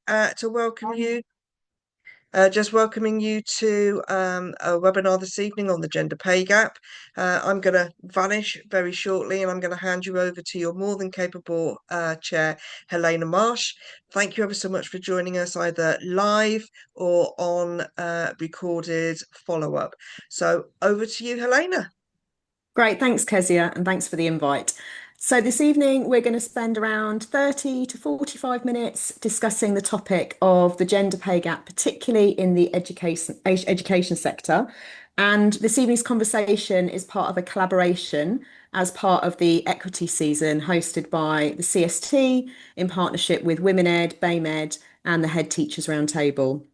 to welcome you. Just welcoming you to a webinar this evening on the gender pay gap. I'm going to vanish very shortly and I'm going to hand you over to your more than capable chair, Helena Marsh. Thank you ever so much for joining us either live or on recorded follow-up. So over to you, Helena. Great, thanks, Kezia, and thanks for the invite. So this evening we're going to spend around 30 to 45 minutes discussing the topic of the gender pay gap, particularly in the education sector. And this evening's conversation is part of a collaboration as part of the equity season hosted by the CST in partnership with Women Ed, BAME Ed, and the Head Teachers Roundtable.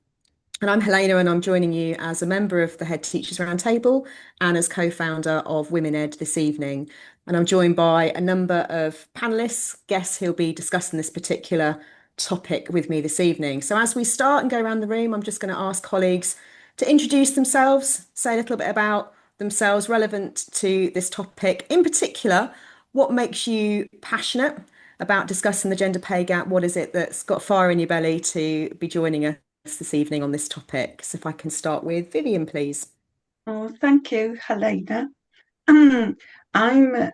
And I'm Helena, and I'm joining you as a member of the Head Teachers Roundtable and as co-founder of Women Ed this evening. And I'm joined by a number of panelists, guests who'll be discussing this particular topic with me this evening. So as we start and go around the room, I'm just going to ask colleagues to introduce themselves, say a little bit about themselves relevant to this topic. In particular, what makes you passionate about discussing the gender pay gap? What is it that's got fire in your belly to be joining us this evening on this topic? So if I can start with Vivienne, please. Oh, thank you, Helena. I'm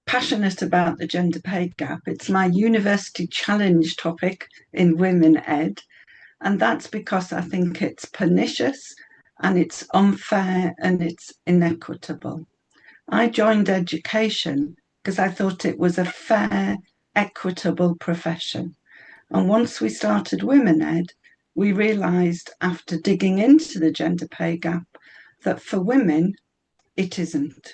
passionate about the gender pay gap. It's my university challenge topic in Women Ed, and that's because I think it's pernicious and it's unfair and it's inequitable. I joined education because I thought it was a fair, equitable profession. And once we started Women Ed, we realised after digging into the gender pay gap that for women, it isn't.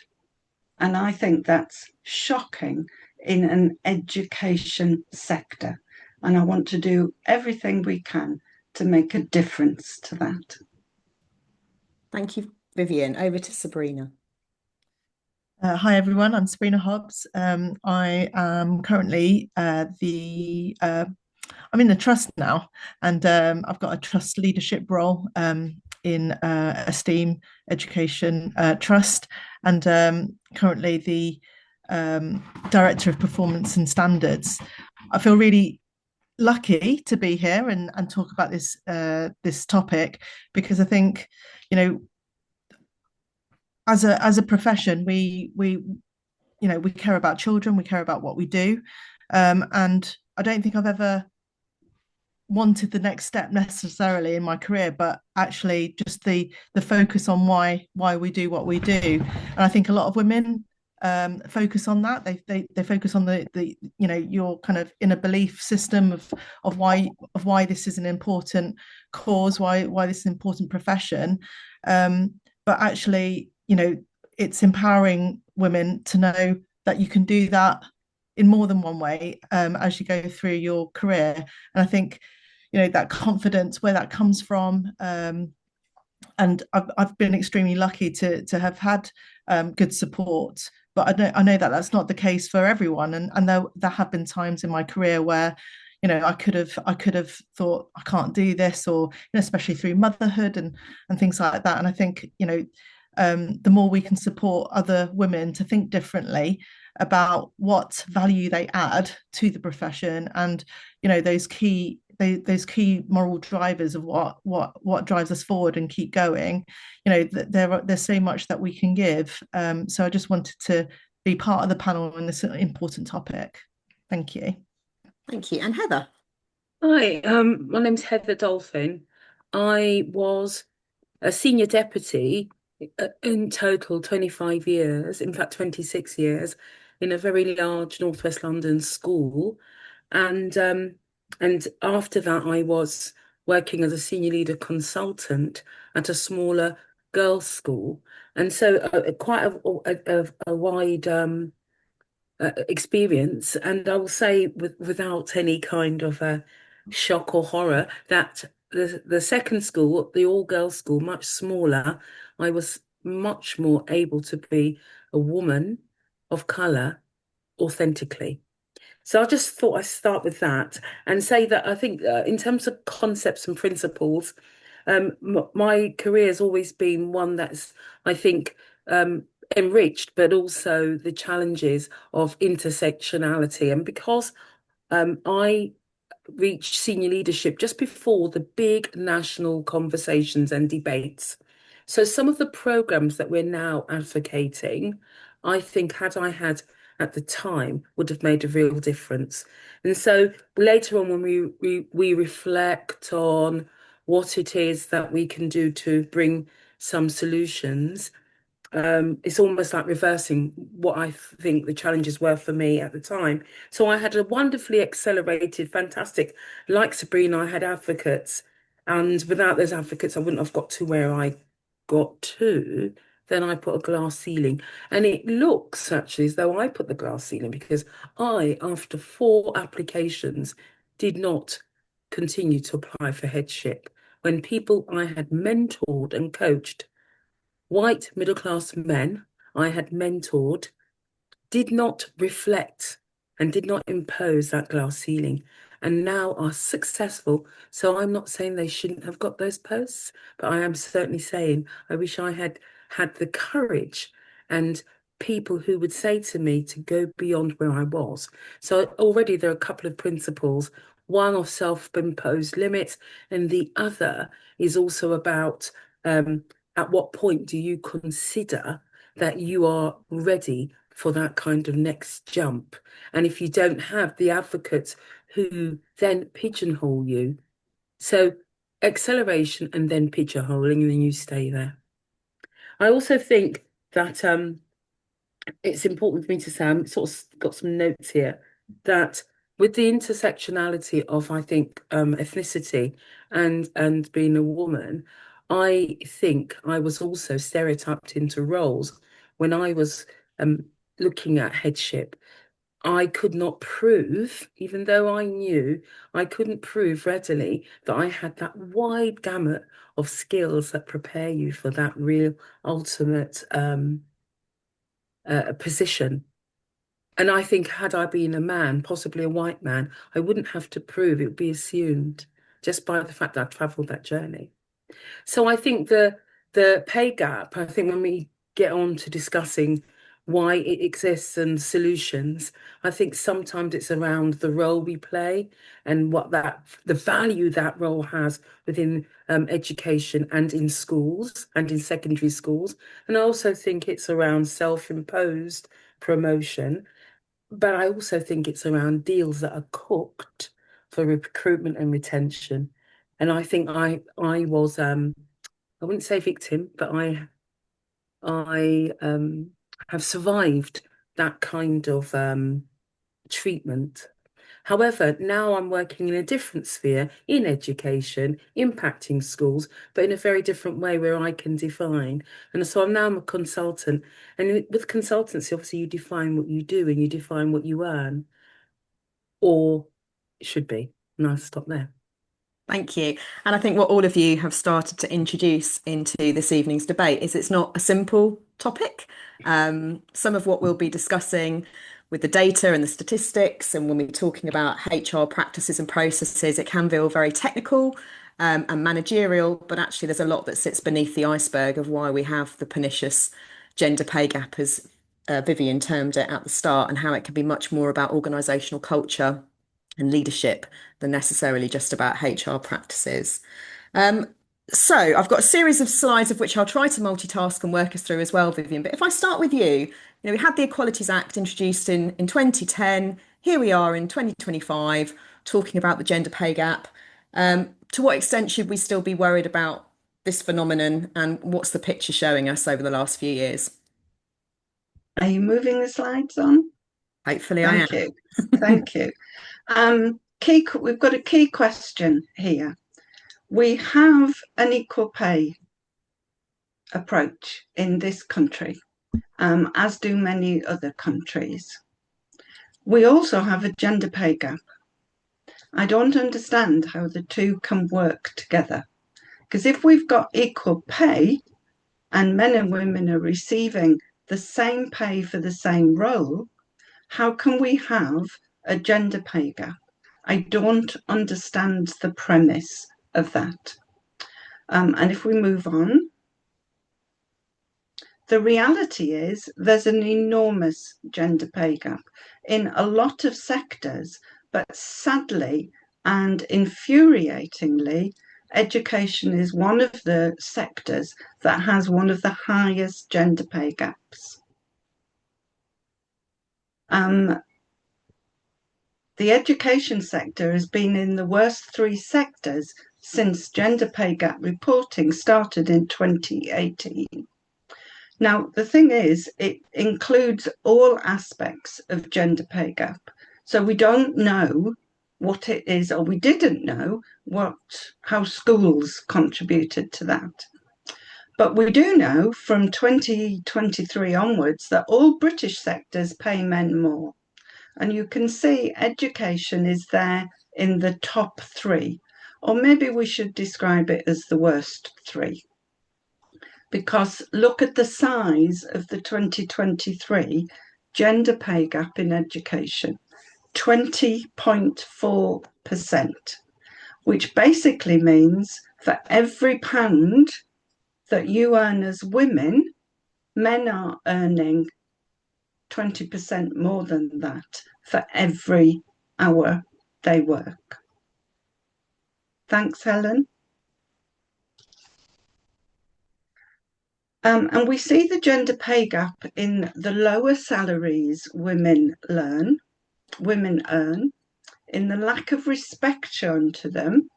And I think that's shocking in an education sector. And I want to do everything we can to make a difference to that. Thank you, Vivienne. Over to Sabrina. Hi everyone, I'm Sabrina Hobbs. I am currently I'm in the trust now, and I've got a trust leadership role in a STEAM education trust, and currently the director of performance and standards. I feel really lucky to be here and talk about this topic, because I think, you know, as a profession, we care about children, we care about what we do, and I don't think I've ever wanted the next step necessarily in my career, but actually just the focus on why we do what we do. And I think a lot of women focus on that. They focus on the you know, your kind of inner belief system of why this is an important cause, why this is an important profession, but actually, you know, it's empowering women to know that you can do that in more than one way as you go through your career. And I think, you know, that confidence, where that comes from, and I've been extremely lucky to have had good support, but I know that that's not the case for everyone, and there have been times in my career where, you know, I could have thought I can't do this, or, you know, especially through motherhood and things like that. And I think, you know, the more we can support other women to think differently about what value they add to the profession, and, you know, those key moral drivers of what drives us forward and keep going, you know, there's so much that we can give. So I just wanted to be part of the panel on this important topic. Thank you. Thank you. And Heather. Hi, my name's Heather Daulphin. I was a senior deputy in total 25 years, in fact 26 years, in a very large Northwest London school. And after that, I was working as a senior leader consultant at a smaller girls' school. And so quite a wide experience. And I will say without any kind of shock or horror that the second school, the all-girls school, much smaller, I was much more able to be a woman of colour authentically. So I just thought I'd start with that and say that I think in terms of concepts and principles, my career has always been one that's, I think, enriched, but also the challenges of intersectionality. And because I reach senior leadership just before the big national conversations and debates. So some of the programs that we're now advocating, I think had I had at the time, would have made a real difference. And so later on, when we reflect on what it is that we can do to bring some solutions, it's almost like reversing what I think the challenges were for me at the time. So I had a wonderfully accelerated, fantastic, like Sabrina, I had advocates. And without those advocates, I wouldn't have got to where I got to. Then I put a glass ceiling. And it looks actually as though I put the glass ceiling because I, after 4 applications, did not continue to apply for headship. When people I had mentored and coached, white middle-class men I had mentored, did not reflect and did not impose that glass ceiling and now are successful. So I'm not saying they shouldn't have got those posts, but I am certainly saying I wish I had had the courage and people who would say to me to go beyond where I was. So already there are a couple of principles, one of self-imposed limits, and the other is also about at what point do you consider that you are ready for that kind of next jump? And if you don't have the advocates who then pigeonhole you, so acceleration and then pigeonholing, and then you stay there. I also think that it's important for me to say, I'm sort of got some notes here, that with the intersectionality of, I think, ethnicity and being a woman, I think I was also stereotyped into roles when I was looking at headship. I could not prove, even though I knew, I couldn't prove readily that I had that wide gamut of skills that prepare you for that real ultimate position. And I think had I been a man, possibly a white man, I wouldn't have to prove, it would be assumed just by the fact that I travelled that journey. So I think the pay gap, I think when we get on to discussing why it exists and solutions, I think sometimes it's around the role we play and what the value that role has within education and in schools and in secondary schools. And I also think it's around self-imposed promotion, but I also think it's around deals that are cooked for recruitment and retention. And I think I was I wouldn't say victim, but I have survived that kind of treatment. However, now I'm working in a different sphere in education, impacting schools, but in a very different way where I can define. And so I'm a consultant. And with consultancy, obviously you define what you do and you define what you earn, or it should be. And I'll stop there. Thank you. And I think what all of you have started to introduce into this evening's debate is it's not a simple topic. Some of what we'll be discussing with the data and the statistics, and when we're talking about HR practices and processes, it can feel very technical and managerial, but actually there's a lot that sits beneath the iceberg of why we have the pernicious gender pay gap, as Vivienne termed it at the start, and how it can be much more about organisational culture and leadership than necessarily just about HR practices. So I've got a series of slides of which I'll try to multitask and work us through as well, Vivienne. But if I start with you, we had the Equalities Act introduced in 2010. Here we are in 2025 talking about the gender pay gap. To what extent should we still be worried about this phenomenon, and what's the picture showing us over the last few years? Are you moving the slides on? Hopefully I am. Thank you. Thank you. We've got a key question here. We have an equal pay approach in this country, as do many other countries. We also have a gender pay gap. I don't understand how the two can work together. Because if we've got equal pay and men and women are receiving the same pay for the same role, how can we have a gender pay gap? I don't understand the premise of that. And if we move on, the reality is there's an enormous gender pay gap in a lot of sectors, but sadly, And infuriatingly, education is one of the sectors that has one of the highest gender pay gaps. The education sector has been in the worst 3 sectors since gender pay gap reporting started in 2018. Now, the thing is, it includes all aspects of gender pay gap. So we don't know what it is, or we didn't know how schools contributed to that. But we do know from 2023 onwards that all British sectors pay men more. And you can see education is there in the top 3, or maybe we should describe it as the worst 3. Because look at the size of the 2023 gender pay gap in education, 20.4%, which basically means for every pound that you earn as women, men are earning 20% more than that for every hour they work. Thanks, Helen. And we see the gender pay gap in the lower salaries women earn, in the lack of respect shown to them,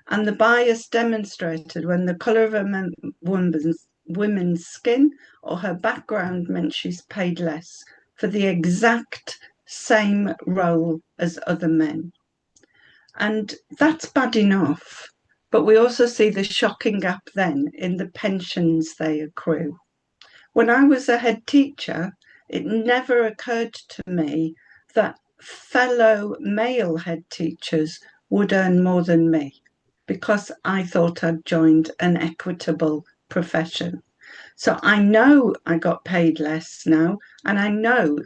and the bias demonstrated when the colour of a woman's skin or her background meant she's paid less for the exact same role as other men. And that's bad enough. But we also see the shocking gap then in the pensions they accrue. When I was a head teacher, it never occurred to me that fellow male head teachers would earn more than me, because I thought I'd joined an equitable profession. So I know I got paid less now, and I know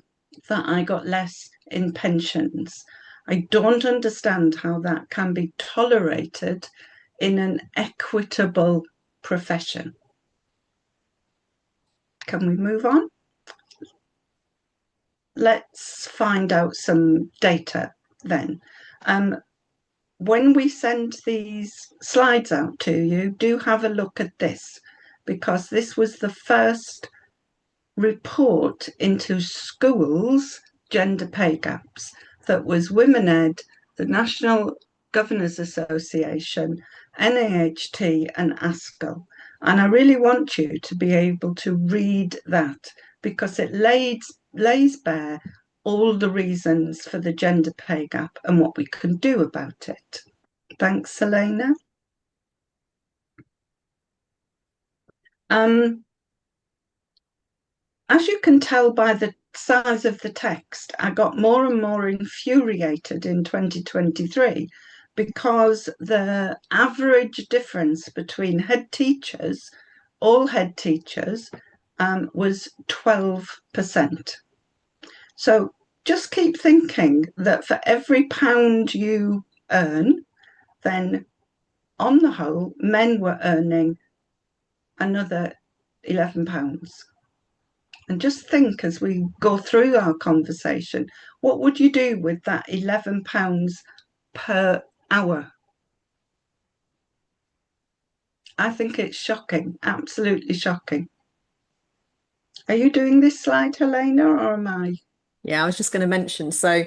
that I got less in pensions. I don't understand how that can be tolerated in an equitable profession. Can we move on? Let's find out some data then. When we send these slides out to you, do have a look at this, because this was the first report into schools' gender pay gaps that was Women Ed, the National Governors Association, NAHT and ASCL. And I really want you to be able to read that, because it lays bare all the reasons for the gender pay gap and what we can do about it. Thanks, Helena. As you can tell by the size of the text, I got more and more infuriated in 2023 because the average difference between head teachers, all head teachers, was 12%. So just keep thinking that for every pound you earn, then on the whole, men were earning another £11. And just think as we go through our conversation, what would you do with that £11 per hour? I think it's shocking, absolutely shocking. Are you doing this slide, Helena, or am I? Yeah, I was just going to mention. So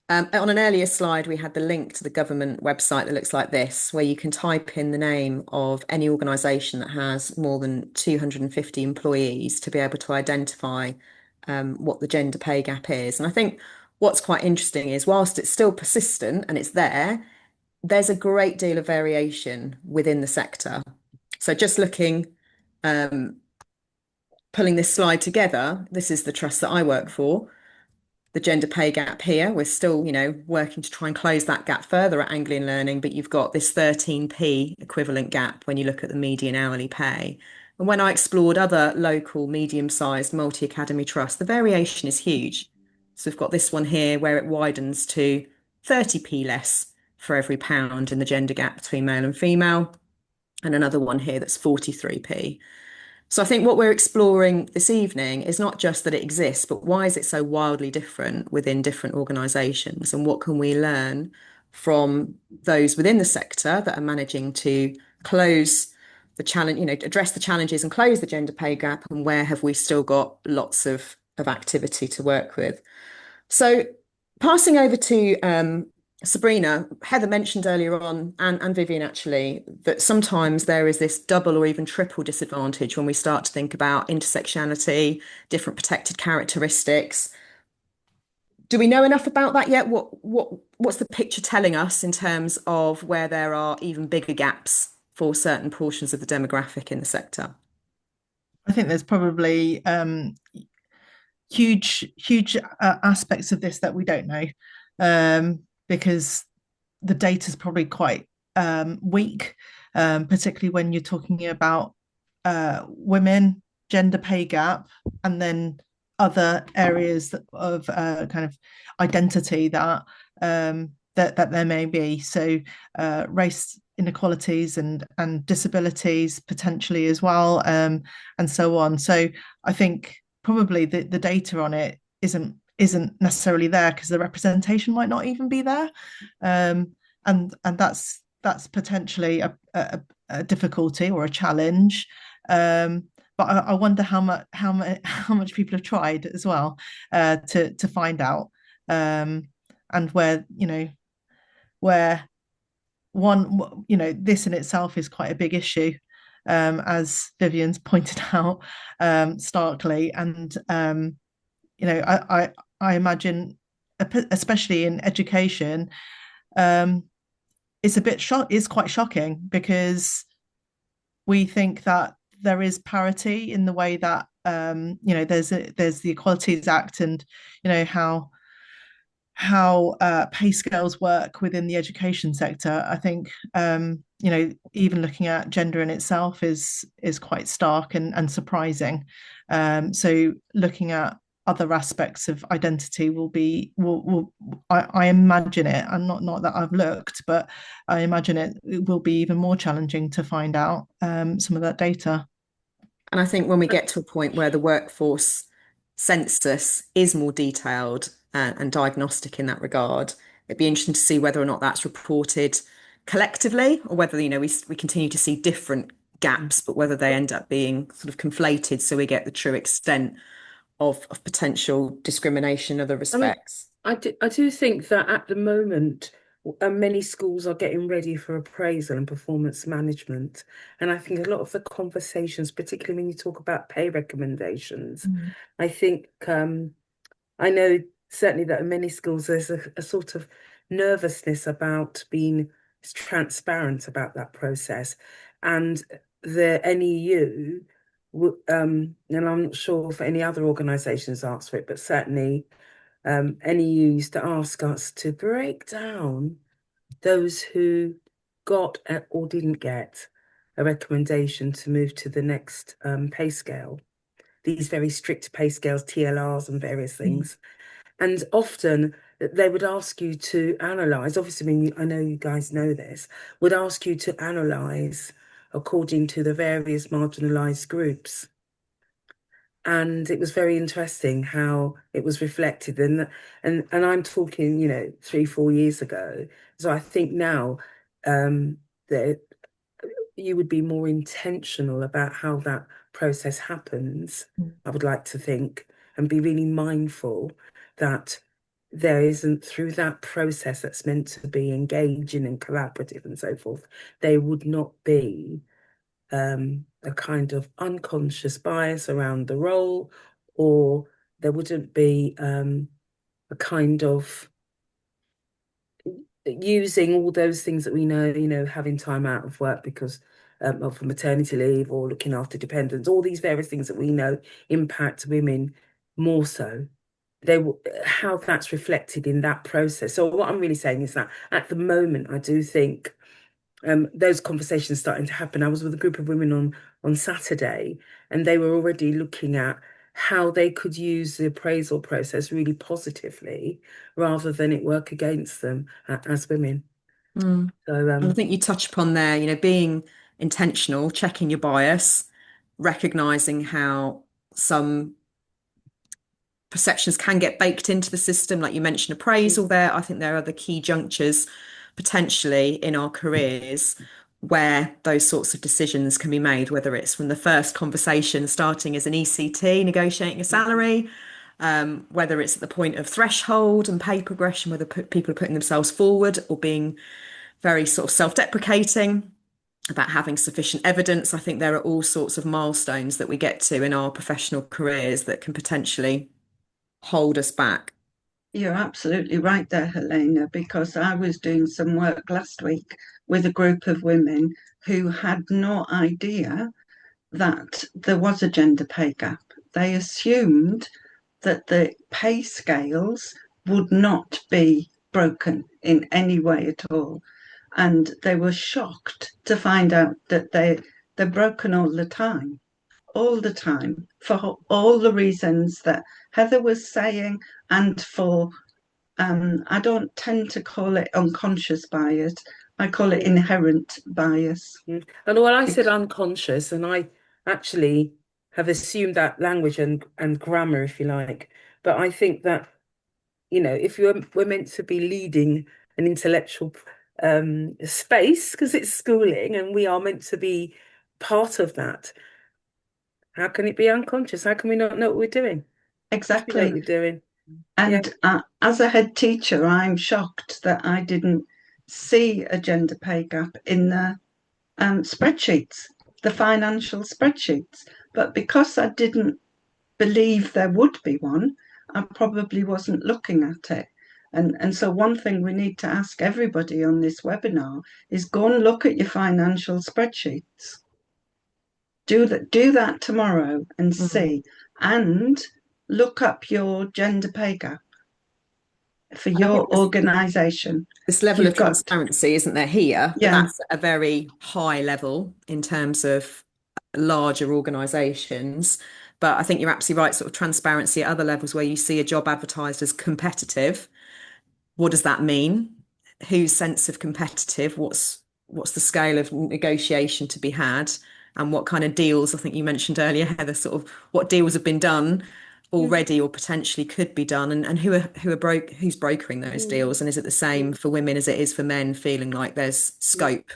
on an earlier slide, we had the link to the government website that looks like this, where you can type in the name of any organisation that has more than 250 employees to be able to identify what the gender pay gap is. And I think what's quite interesting is, whilst it's still persistent and it's there's a great deal of variation within the sector. So just looking, pulling this slide together, this is the trust that I work for. The gender pay gap here, we're still, working to try and close that gap further at Anglian Learning, but you've got this 13p equivalent gap when you look at the median hourly pay. And when I explored other local medium-sized multi-academy trusts, the variation is huge. So we've got this one here where it widens to 30p less for every pound in the gender gap between male and female, and another one here that's 43p. So I think what we're exploring this evening is not just that it exists, but why is it so wildly different within different organisations, and what can we learn from those within the sector that are managing to close the challenge, address the challenges and close the gender pay gap, and where have we still got lots of activity to work with. So passing over to Sabrina, Heather mentioned earlier on, and Vivienne actually, that sometimes there is this double or even triple disadvantage when we start to think about intersectionality, different protected characteristics. Do we know enough about that yet? What's the picture telling us in terms of where there are even bigger gaps for certain portions of the demographic in the sector? I think there's probably huge aspects of this that we don't know, because the data is probably quite weak, particularly when you're talking about women, gender pay gap, and then other areas of kind of identity that there may be. So race inequalities and disabilities potentially as well, and so on. So I think probably the data on it isn't necessarily there because the representation might not even be there, and that's potentially a difficulty or a challenge. But I wonder how much people have tried as well to find out, and where this in itself is quite a big issue, as Vivienne's pointed out starkly, and I imagine, especially in education, it's quite shocking because we think that there is parity in the way that there's the Equalities Act, and how pay scales work within the education sector. I think even looking at gender in itself is quite stark and surprising. So looking at other aspects of identity I imagine it, and not that I've looked, but I imagine it will be even more challenging to find out some of that data. And I think when we get to a point where the workforce census is more detailed and diagnostic in that regard, it'd be interesting to see whether or not that's reported collectively, or whether we continue to see different gaps, but whether they end up being sort of conflated so we get the true extent of potential discrimination in other respects. I do think that at the moment, many schools are getting ready for appraisal and performance management. And I think a lot of the conversations, particularly when you talk about pay recommendations, I think I know certainly that in many schools there's a sort of nervousness about being transparent about that process. And the NEU, and I'm not sure if any other organisations asked for it, but certainly NEU used to ask us to break down those who got or didn't get a recommendation to move to the next pay scale. These very strict pay scales, TLRs and various things. And often they would ask you to analyse, obviously, I know you guys know this, would ask you to analyse according to the various marginalised groups. And it was very interesting how it was reflected. And I'm talking, 3-4 years ago. So I think now that you would be more intentional about how that process happens, I would like to think, and be really mindful that there isn't, through that process that's meant to be engaging and collaborative and so forth, there would not be a kind of unconscious bias around the role, or there wouldn't be a kind of using all those things that we know, having time out of work because of maternity leave or looking after dependents, all these various things that we know impact women more so. How that's reflected in that process. So what I'm really saying is that at the moment, I do think those conversations starting to happen. I was with a group of women on Saturday, and they were already looking at how they could use the appraisal process really positively rather than it work against them as women. So I think you touch upon there, being intentional, checking your bias, recognizing how some perceptions can get baked into the system. Like you mentioned appraisal there. I think there are the key junctures potentially in our careers where those sorts of decisions can be made, whether it's from the first conversation starting as an ECT, negotiating a salary, whether it's at the point of threshold and pay progression, whether people are putting themselves forward or being very sort of self-deprecating about having sufficient evidence. I think there are all sorts of milestones that we get to in our professional careers that can potentially hold us back. You're absolutely right there, Helena, because I was doing some work last week with a group of women who had no idea that there was a gender pay gap. They assumed that the pay scales would not be broken in any way at all. And they were shocked to find out that they're broken all the time, for all the reasons that Heather was saying, and for I don't tend to call it unconscious bias. I call it inherent bias. And well, I said unconscious, and I actually have assumed that language and grammar, if you like. But I think that, if we're meant to be leading an intellectual space, because it's schooling and we are meant to be part of that, how can it be unconscious? How can we not know what we're doing? Exactly. You know what you're doing. And as a head teacher, I'm shocked that I didn't see a gender pay gap in the spreadsheets, the financial spreadsheets. But because I didn't believe there would be one, I probably wasn't looking at it. And so one thing we need to ask everybody on this webinar is go and look at your financial spreadsheets. Do that tomorrow and see. And look up your gender pay gap for your organisation. This level of transparency, isn't there here? But Yeah. that's a very high level in terms of larger organisations. But I think you're absolutely right, sort of transparency at other levels where you see a job advertised as competitive. What does that mean? Whose sense of competitive? What's the scale of negotiation to be had? And what kind of deals, I think you mentioned earlier, Heather, sort of what deals have been done already or potentially could be done, and who's brokering those deals, and is it the same for women as it is for men, feeling like there's scope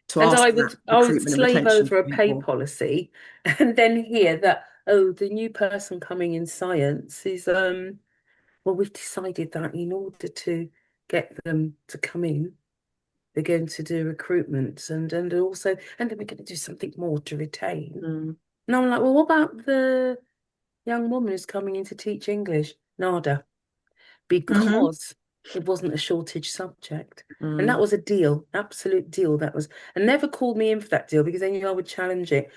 to ask I would recruitment and slave retention over a pay people? policy and then hear that, oh, the new person coming in science is well, we've decided that in order to get them to come in, they're going to do recruitment and also, and then we're going to do something more to retain. And I'm like, well, what about the young woman who's coming in to teach English? Nada, because it wasn't a shortage subject. And that was a deal, absolute deal. That was, and never called me in for that deal because they knew I would challenge it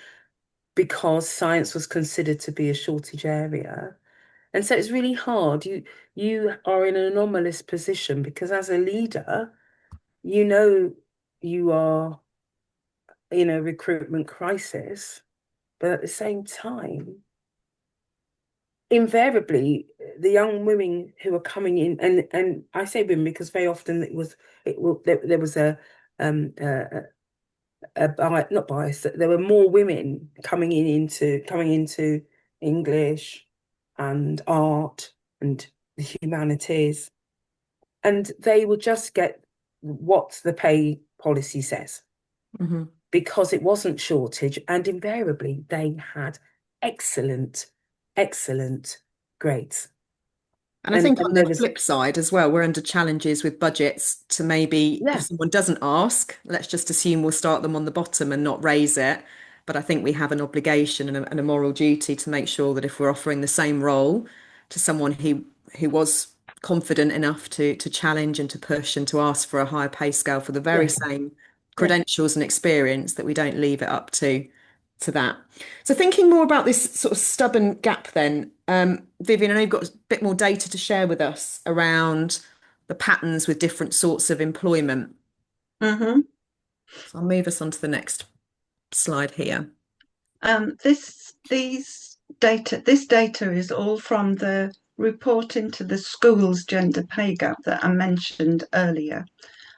because science was considered to be a shortage area. And so it's really hard. You are in an anomalous position because as a leader, you are in a recruitment crisis, but at the same time, invariably, the young women who are coming in, and I say women because very often there was not bias. There were more women coming into English and art and the humanities, and they would just get what the pay policy says because it wasn't shortage, and invariably they had excellent grades. And I think on the flip side as well, we're under challenges with budgets to maybe, if someone doesn't ask, let's just assume we'll start them on the bottom and not raise it. But I think we have an obligation and a moral duty to make sure that if we're offering the same role to someone who was confident enough to challenge and to push and to ask for a higher pay scale for the very same credentials and experience, that we don't leave it up to that. So thinking more about this sort of stubborn gap then, Vivienne, I know you've got a bit more data to share with us around the patterns with different sorts of employment. So I'll move us on to the next slide here. This data is all from the report into the schools gender pay gap that I mentioned earlier.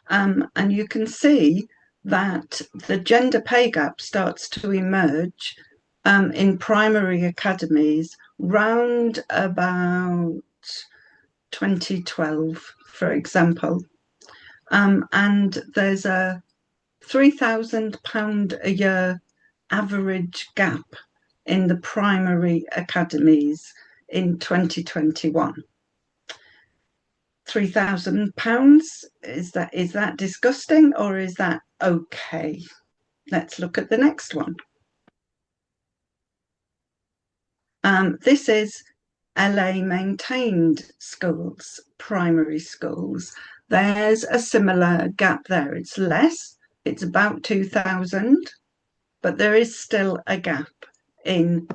And you can see that the gender pay gap starts to emerge in primary academies round about 2012, for example. And there's a £3,000 a year average gap in the primary academies in 2021. £3,000, is that disgusting, or is that okay? Let's look at the next one. This is LA maintained schools, primary schools. There's a similar gap there. It's less, it's about 2,000, but there is still a gap in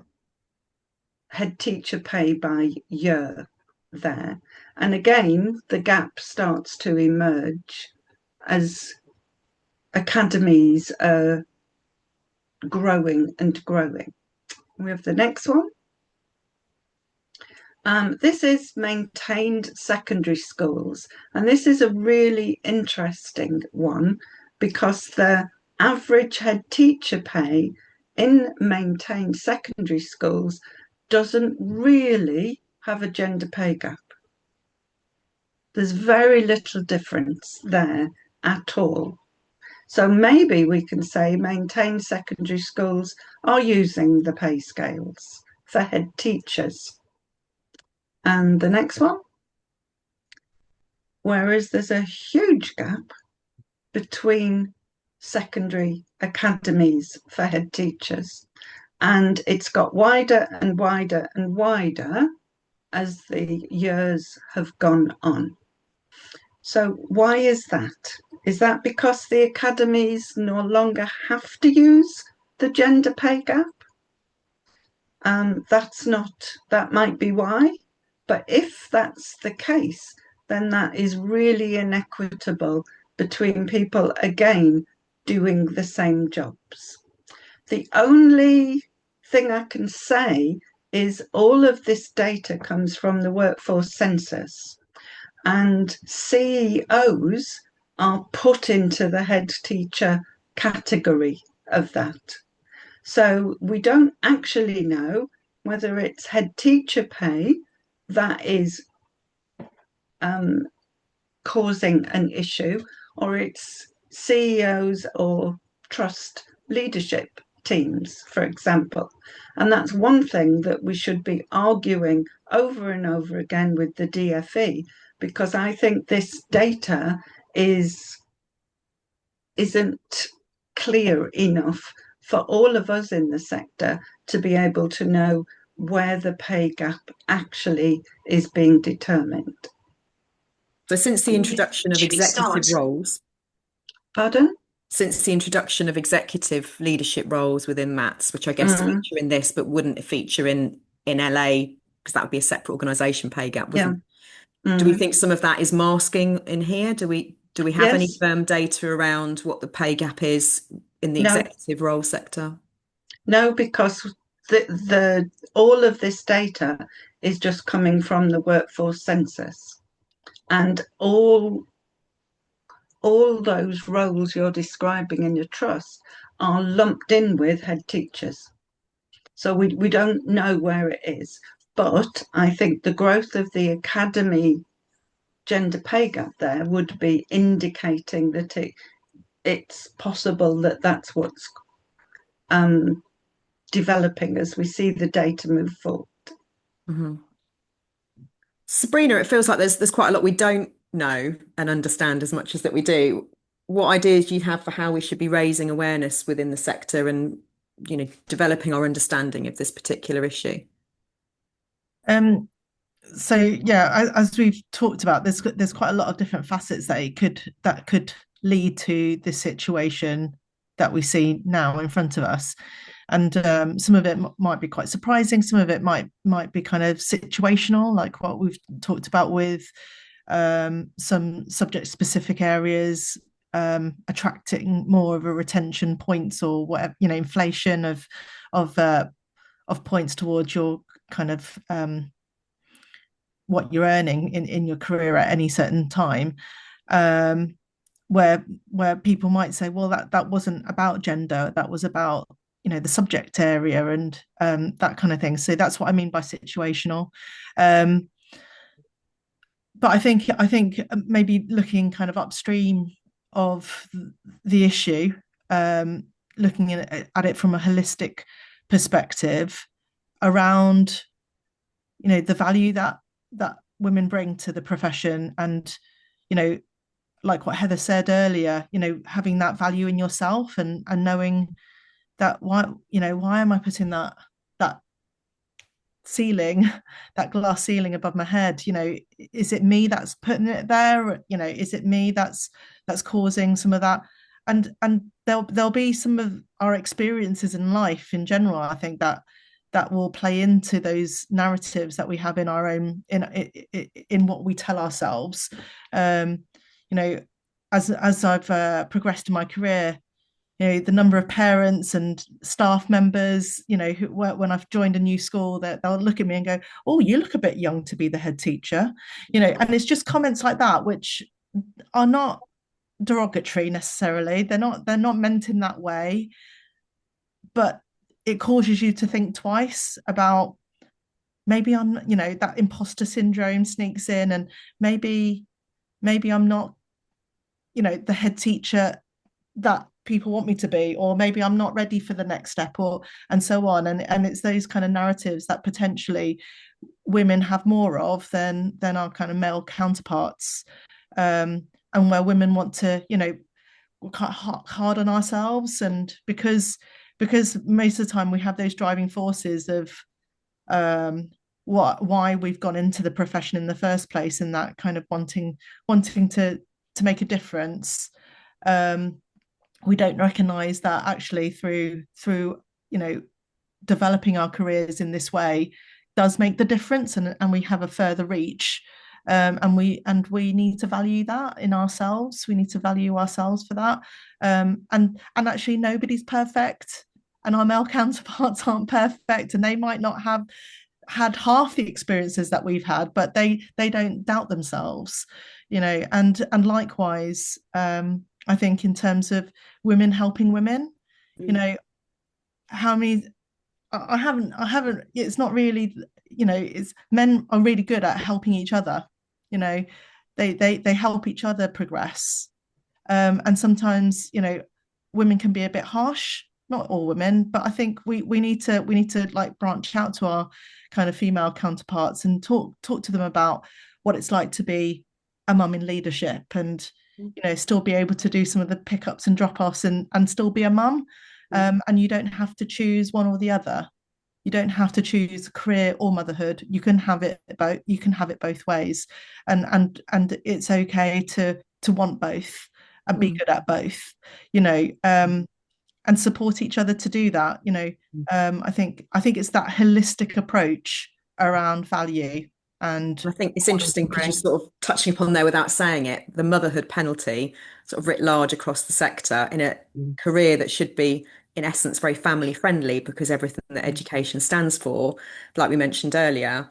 head teacher pay by year there. And again, the gap starts to emerge as academies are growing and growing. We have the next one. This is maintained secondary schools, and this is a really interesting one because the average head teacher pay in maintained secondary schools doesn't really have a gender pay gap. There's very little difference there at all. So maybe we can say maintained secondary schools are using the pay scales for head teachers. And the next one, whereas there's a huge gap between secondary academies for head teachers, and it's got wider and wider and wider as the years have gone on. So why is that? Is that because the academies no longer have to use the gender pay gap? That might be why. But if that's the case, then that is really inequitable between people, again, doing the same jobs. The only thing I can say is all of this data comes from the workforce census, and CEOs are put into the head teacher category of that. So we don't actually know whether it's head teacher pay that is causing an issue, or it's CEOs or trust leadership teams, for example. And that's one thing that we should be arguing over and over again with the DFE, because I think this data isn't clear enough for all of us in the sector to be able to know where the pay gap actually is being determined. So since the introduction of executive roles, Pardon? Since the introduction of executive leadership roles within MATS, which I guess feature in this, but wouldn't feature in LA, because that would be a separate organisation pay gap, wouldn't it? Do we think some of that is masking in here? Do we have any firm data around what the pay gap is in the executive role sector? No, because the all of this data is just coming from the workforce census, and all those roles you're describing in your trust are lumped in with head teachers. So we don't know where it is. But I think the growth of the academy gender pay gap there would be indicating that it's possible that that's what's developing as we see the data move forward. Sabrina, it feels like there's quite a lot we don't know and understand as much as that we do. What ideas do you have for how we should be raising awareness within the sector and, developing our understanding of this particular issue? So yeah, as we've talked about, there's quite a lot of different facets that could lead to this situation that we see now in front of us. And some of it might be quite surprising. Some of it might be kind of situational, like what we've talked about with some subject-specific areas attracting more of a retention points, or whatever, inflation of points towards your kind of what you're earning in your career at any certain time. Where people might say, well, that wasn't about gender, that was about the subject area and that kind of thing. So that's what I mean by situational. but I think maybe looking kind of upstream of the issue, looking at it from a holistic perspective around, the value that women bring to the profession, and like what Heather said earlier, having that value in yourself, and knowing that why am I putting that ceiling, that glass ceiling above my head? Is it me that's putting it there? Is it me that's causing some of that? And there'll be some of our experiences in life in general, I think, that will play into those narratives that we have in our own, in what we tell ourselves. As I've progressed in my career, the number of parents and staff members, who, when I've joined a new school, that they'll look at me and go, "Oh, you look a bit young to be the head teacher," and it's just comments like that, which are not derogatory necessarily. They're not meant in that way, but it causes you to think twice about, maybe I'm, that imposter syndrome sneaks in, and maybe I'm not, the head teacher that people want me to be, or maybe I'm not ready for the next step, or and so on. And it's those kind of narratives that potentially women have more of than our kind of male counterparts, and where women want to, work hard on ourselves, and because most of the time we have those driving forces of why we've gone into the profession in the first place, and that kind of wanting to make a difference. We don't recognize that actually through developing our careers in this way does make the difference, and we have a further reach, and we need to value that in ourselves. We need to value ourselves for that, and actually nobody's perfect, and our male counterparts aren't perfect, and they might not have had half the experiences that we've had, but they don't doubt themselves, and likewise, I think in terms of women helping women, how many, I haven't, it's not really, it's, men are really good at helping each other, they help each other progress, and sometimes, women can be a bit harsh, not all women, but I think we need to like branch out to our kind of female counterparts and talk to them about what it's like to be a mum in leadership, and still be able to do some of the pickups and drop-offs, and still be a mum, and you don't have to choose one or the other. You don't have to choose career or motherhood. You can have it both ways, and it's okay to want both and be good at both, and support each other to do that. I think it's that holistic approach around value. And I think it's interesting because you're sort of touching upon there without saying it, the motherhood penalty sort of writ large across the sector in a career that should be, in essence, very family friendly, because everything that education stands for, like we mentioned earlier,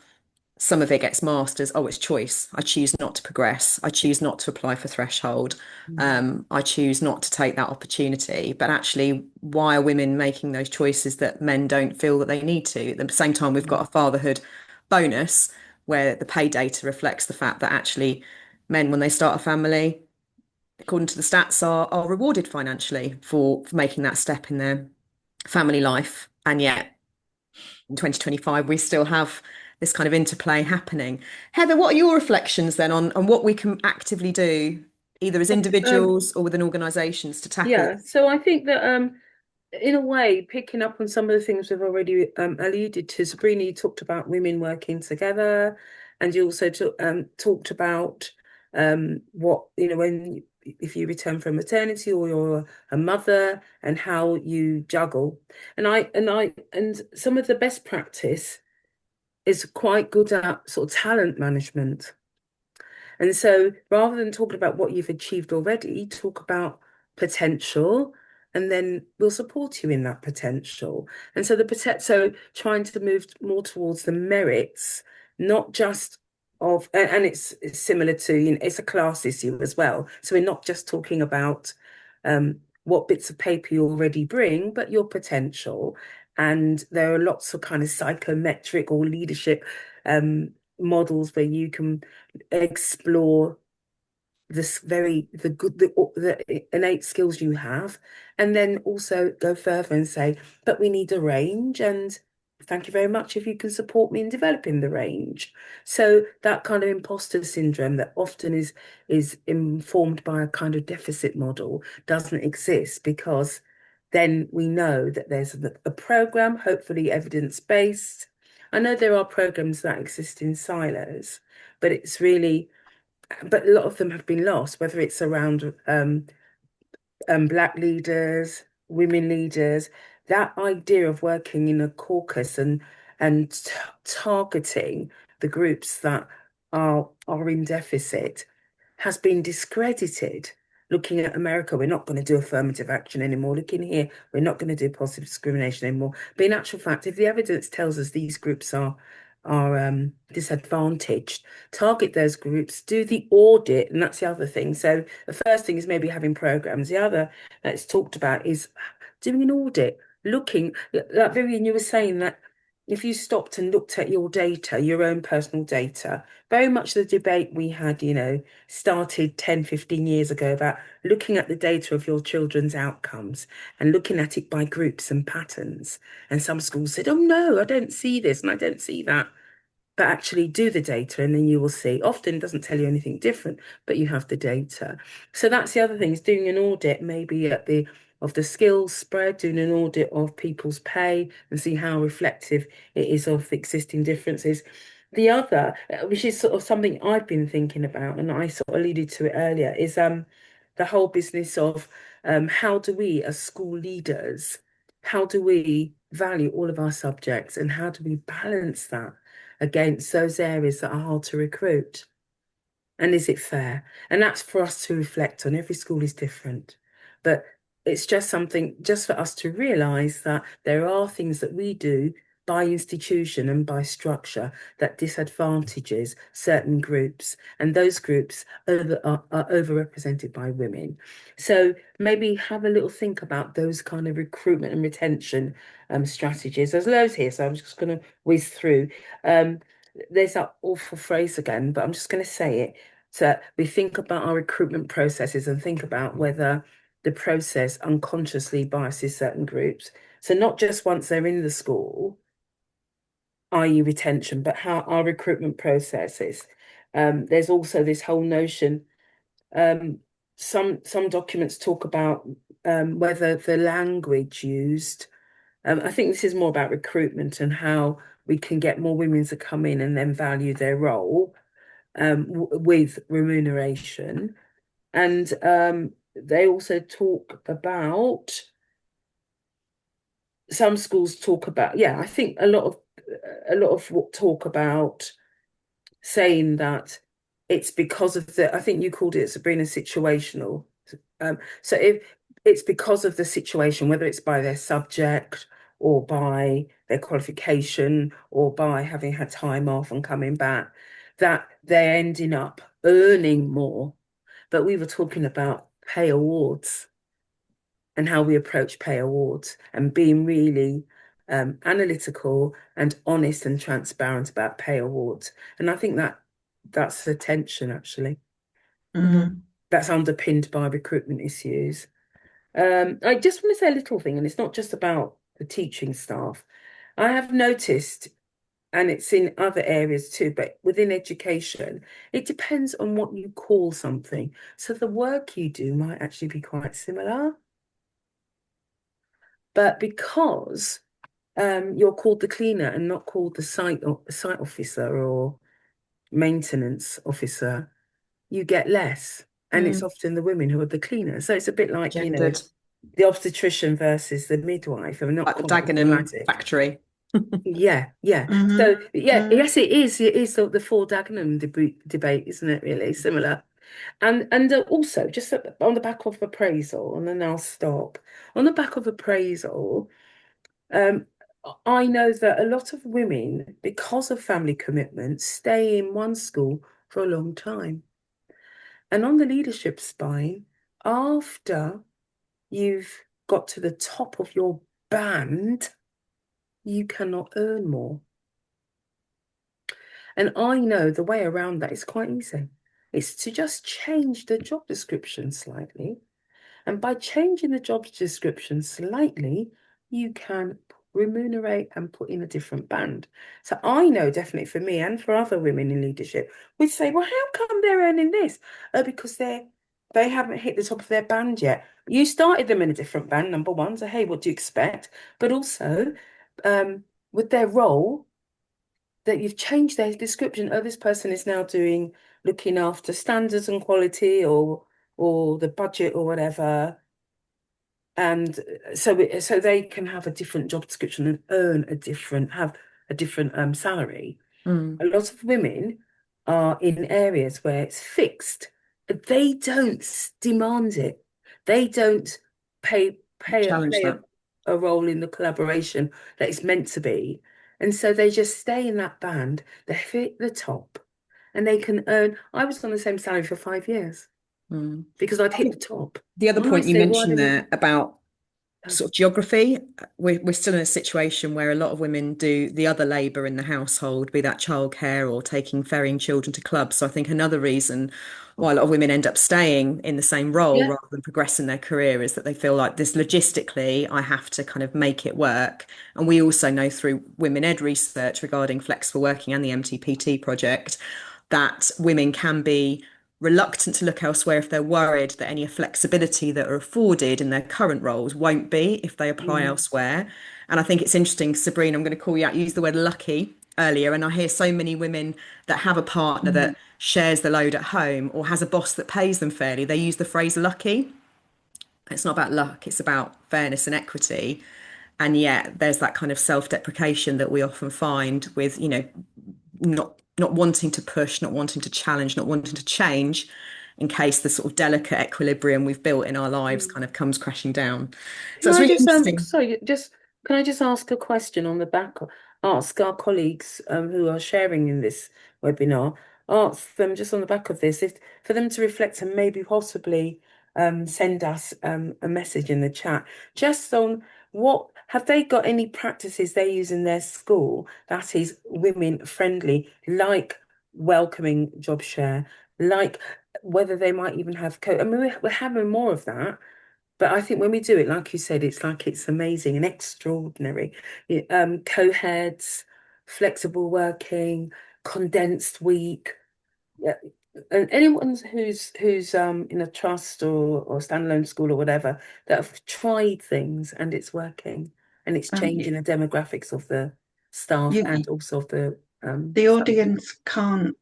some of it gets masked as, oh, it's choice. I choose not to progress. I choose not to apply for threshold. I choose not to take that opportunity. But actually, why are women making those choices that men don't feel that they need to? At the same time, we've got a fatherhood bonus where the pay data reflects the fact that actually men, when they start a family, according to the stats, are rewarded financially for making that step in their family life. And yet in 2025, we still have this kind of interplay happening. Heather, what are your reflections then on what we can actively do, either as individuals or within organisations, to tackle? Yeah, so I think that in a way, picking up on some of the things we've already alluded to, Sabrina, you talked about women working together, and you also talked about what, when if you return from maternity or you're a mother, and how you juggle. And some of the best practice is quite good at sort of talent management. And so rather than talking about what you've achieved already, talk about potential, and then we'll support you in that potential. And so so trying to move more towards the merits, not just of, and it's similar to, it's a class issue as well. So we're not just talking about what bits of paper you already bring, but your potential. And there are lots of kind of psychometric or leadership models where you can explore the innate skills you have, and then also go further and say, but we need a range, and thank you very much if you can support me in developing the range. So that kind of imposter syndrome that often is informed by a kind of deficit model doesn't exist, because then we know that there's a program, hopefully evidence-based. I know there are programs that exist in silos, but a lot of them have been lost, whether it's around Black leaders, women leaders. That idea of working in a caucus and targeting the groups that are in deficit has been discredited. Looking at America, we're not going to do affirmative action anymore. Looking here, we're not going to do positive discrimination anymore. But in actual fact, if the evidence tells us these groups are disadvantaged, target those groups, do the audit, and that's the other thing. So the first thing is maybe having programs. The other that's talked about is doing an audit, looking, like Vivienne, you were saying that if you stopped and looked at your data, your own personal data, very much the debate we had, started 10, 15 years ago about looking at the data of your children's outcomes and looking at it by groups and patterns. And some schools said, oh no, I don't see this and I don't see that. But actually do the data and then you will see. Often it doesn't tell you anything different, but you have the data. So that's the other thing, is doing an audit maybe of the skills spread, doing an audit of people's pay and see how reflective it is of existing differences. The other, which is sort of something I've been thinking about, and I sort of alluded to it earlier, is the whole business of how do we as school leaders, how do we value all of our subjects and how do we balance that against those areas that are hard to recruit? And is it fair? And that's for us to reflect on. Every school is different, but it's just something just for us to realise that there are things that we do by institution and by structure that disadvantages certain groups, and those groups are overrepresented by women. So maybe have a little think about those kind of recruitment and retention strategies. There's loads here, so I'm just going to whiz through. There's that awful phrase again, but I'm just going to say it. So we think about our recruitment processes and think about whether the process unconsciously biases certain groups. So not just once they're in the school, i.e. retention, but how our recruitment processes. There's also this whole notion, some documents talk about whether the language used, I think this is more about recruitment and how we can get more women to come in and then value their role with remuneration. And they also talk about, some schools talk about, I think a lot of talk about saying that it's because of I think you called it, Sabrina, situational. So if it's because of the situation, whether it's by their subject or by their qualification or by having had time off and coming back, that they're ending up earning more. But we were talking about pay awards and how we approach pay awards and being really analytical and honest and transparent about pay awards. And I think that's the tension, actually. Mm-hmm. That's underpinned by recruitment issues. I just want to say a little thing, and it's not just about the teaching staff. I have noticed, and it's in other areas too, but within education, it depends on what you call something. So the work you do might actually be quite similar. But because you're called the cleaner and not called the site officer or maintenance officer, you get less. And it's often the women who are the cleaners. So it's a bit like, Gendered. The obstetrician versus the midwife. I mean, not Like the quite Dagenham dramatic. factory. Yeah. Mm-hmm. So Mm-hmm. yes, it is. It is the four Dagenham debate, isn't it? Really similar. And also just on the back of appraisal, and then I'll stop. On the back of appraisal, I know that a lot of women, because of family commitments, stay in one school for a long time. And on the leadership spine, after you've got to the top of your band, you cannot earn more. And I know the way around that is quite easy. It's to just change the job description slightly. And by changing the job description slightly, you can remunerate and put in a different band. So I know definitely for me and for other women in leadership, we say, well, how come they're earning this? Because they haven't hit the top of their band yet. You started them in a different band, number one. So hey, what do you expect? But also, with their role, that you've changed their description. Oh, this person is now looking after standards and quality or the budget or whatever. And so they can have a different job description and have a different salary. A lot of women are in areas where it's fixed. They don't demand it. They don't play a role in the collaboration that it's meant to be. And so they just stay in that band, they hit the top, and they can earn. I was on the same salary for 5 years because I'd hit the top. The other point you mentioned there about Oh. sort of geography, we're still in a situation where a lot of women do the other labour in the household, be that childcare or ferrying children to clubs. So I think another reason why a lot of women end up staying in the same role rather than progressing their career is that they feel like this logistically, I have to kind of make it work. And we also know through Women Ed research regarding flexible working and the MTPT project that women can be reluctant to look elsewhere if they're worried that any flexibility that are afforded in their current roles won't be if they apply elsewhere. And I think it's interesting, Sabrina, I'm going to call you out, you used the word lucky earlier, and I hear so many women that have a partner that shares the load at home or has a boss that pays them fairly. They use the phrase lucky. It's not about luck, it's about fairness and equity. And yet there's that kind of self-deprecation that we often find with, not wanting to push, not wanting to challenge, not wanting to change in case the sort of delicate equilibrium we've built in our lives kind of comes crashing down. So it's really interesting. Can I just ask a question on the back? Ask our colleagues who are sharing in this webinar, ask them just on the back of this, if for them to reflect and maybe possibly send us a message in the chat just on what have they got any practices they use in their school that is women friendly, like welcoming job share, like whether they might even have I mean, we're having more of that. But I think when we do it, like you said, it's amazing and extraordinary. Co-heads, flexible working, condensed week. Yeah. And anyone who's in a trust or standalone school or whatever that have tried things and it's working and it's changing the demographics of the staff and also of the audience can't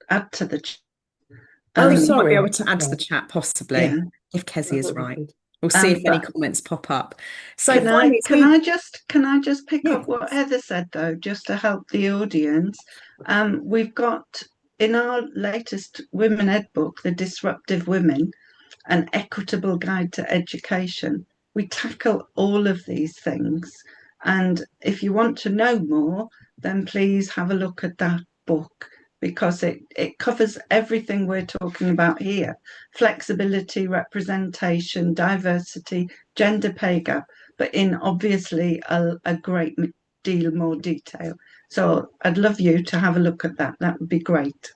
add to the chat. I think we might be able to add to the chat possibly if Kezia is that'd be right. good. We'll see if any comments pop up. So Can I just pick Yeah, up what Heather said though, just to help the audience? We've got in our latest Women Ed book, The Disruptive Women, An Equitable Guide to Education. We tackle all of these things. And if you want to know more, then please have a look at that book, because it covers everything we're talking about here: flexibility, representation, diversity, gender pay gap, but in obviously a great deal more detail. So I'd love you to have a look at that. That would be great.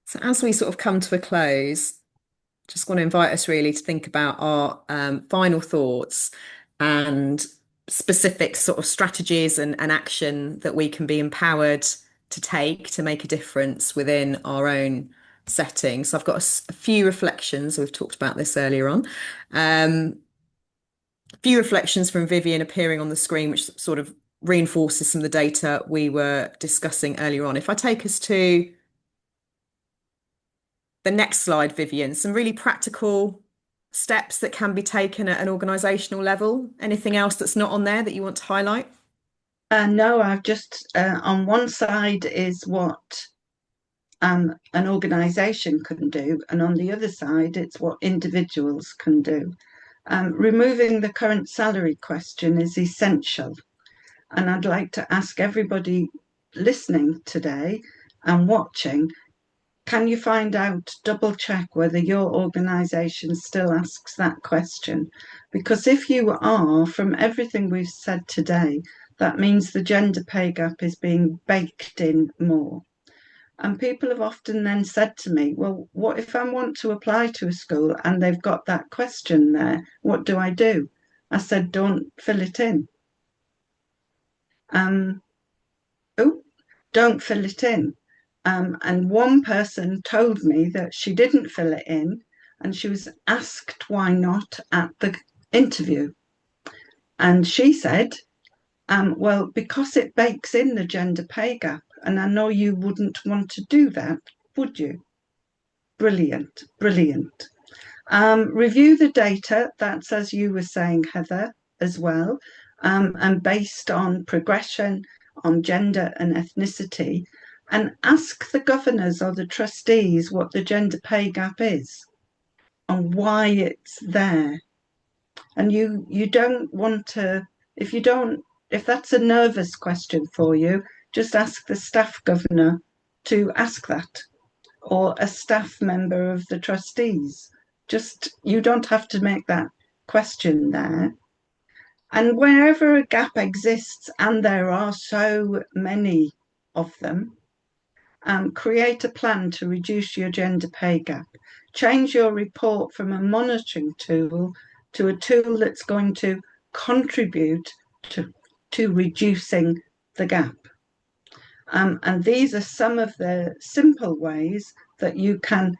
So as we sort of come to a close, just want to invite us really to think about our final thoughts and specific sort of strategies and action that we can be empowered to take to make a difference within our own setting. So I've got a few reflections. We've talked about this earlier on. A few reflections from Vivienne appearing on the screen, which sort of reinforces some of the data we were discussing earlier on. If I take us to the next slide, Vivienne, some really practical steps that can be taken at an organisational level. Anything else that's not on there that you want to highlight? No, I've just on one side is what an organisation can do, and on the other side, it's what individuals can do. Removing the current salary question is essential. And I'd like to ask everybody listening today and watching, can you find out, double check whether your organisation still asks that question? Because if you are, from everything we've said today, that means the gender pay gap is being baked in more. And people have often then said to me, well, what if I want to apply to a school and they've got that question there? What do I do? I said, don't fill it in. Don't fill it in. And one person told me that she didn't fill it in and she was asked why not at the interview. And she said, well, because it bakes in the gender pay gap. And I know you wouldn't want to do that, would you? Brilliant, brilliant. Review the data, that's as you were saying, Heather, as well, and based on progression, on gender and ethnicity, and ask the governors or the trustees what the gender pay gap is and why it's there. And you don't want to, if that's a nervous question for you, just ask the staff governor to ask that, or a staff member of the trustees. You don't have to make that question there. And wherever a gap exists, and there are so many of them, create a plan to reduce your gender pay gap. Change your report from a monitoring tool to a tool that's going to contribute to reducing the gap. And these are some of the simple ways that you can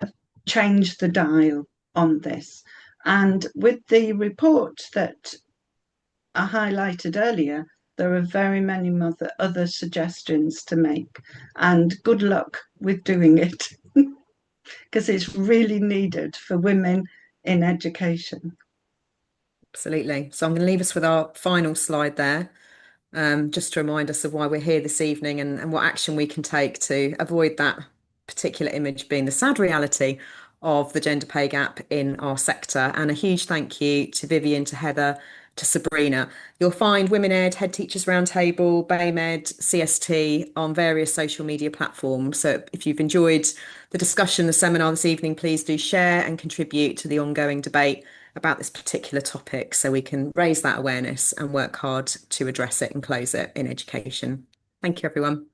change the dial on this. And with the report that I highlighted earlier, there are very many other suggestions to make. And good luck with doing it, because it's really needed for women in education. Absolutely. So I'm going to leave us with our final slide there, just to remind us of why we're here this evening and what action we can take to avoid that particular image being the sad reality of the gender pay gap in our sector. And a huge thank you to Vivienne, to Heather, to Sabrina. You'll find Women Ed, Head Teachers Roundtable, BAMED, CST on various social media platforms. So if you've enjoyed the discussion, the seminar this evening, please do share and contribute to the ongoing debate about this particular topic so we can raise that awareness and work hard to address it and close it in education. Thank you, everyone.